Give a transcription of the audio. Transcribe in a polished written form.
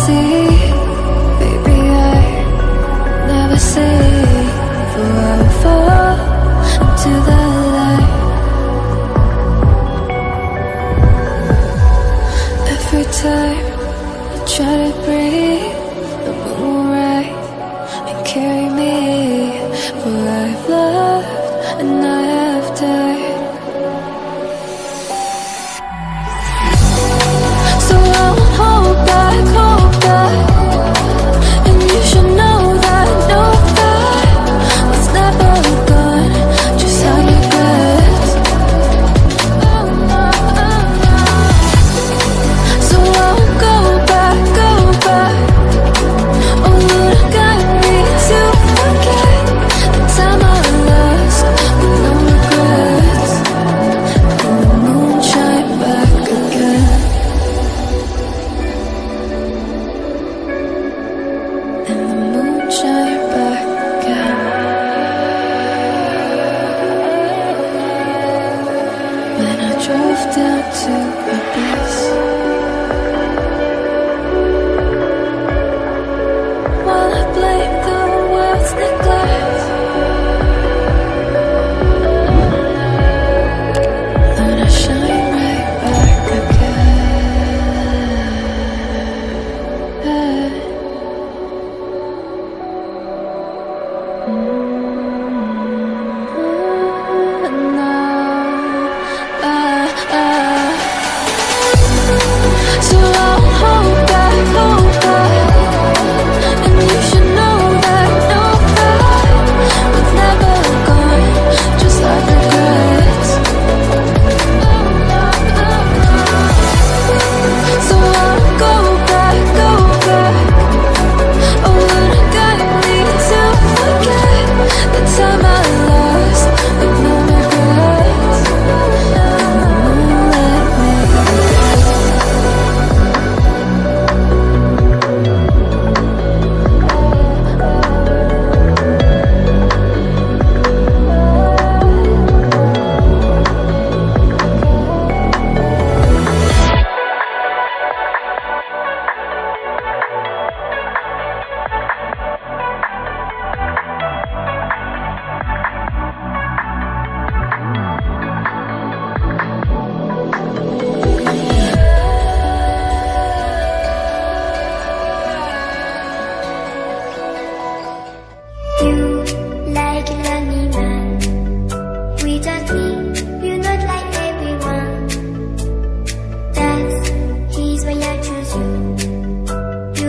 see, baby, I never say forever into the light. Every time I try to breathe, the moon will rise and carry me, for I've loved and I have died. So I won't hold back, and you should know that what's never gone just had regrets. So I won't go back. Oh, would have got me to forget the time I lost with no regrets. And the moon shine back again. And the moon shine back again. When I drove down to Abyss, while I blame the world's neglect, then I shine right back again. So I'll hold back, and you should know that what's never gone just like regrets. So I'll go back. Oh, would have got me to forget the time I lost with no regrets. And the moon let me. You like a lonely man without me, you're not like everyone. That's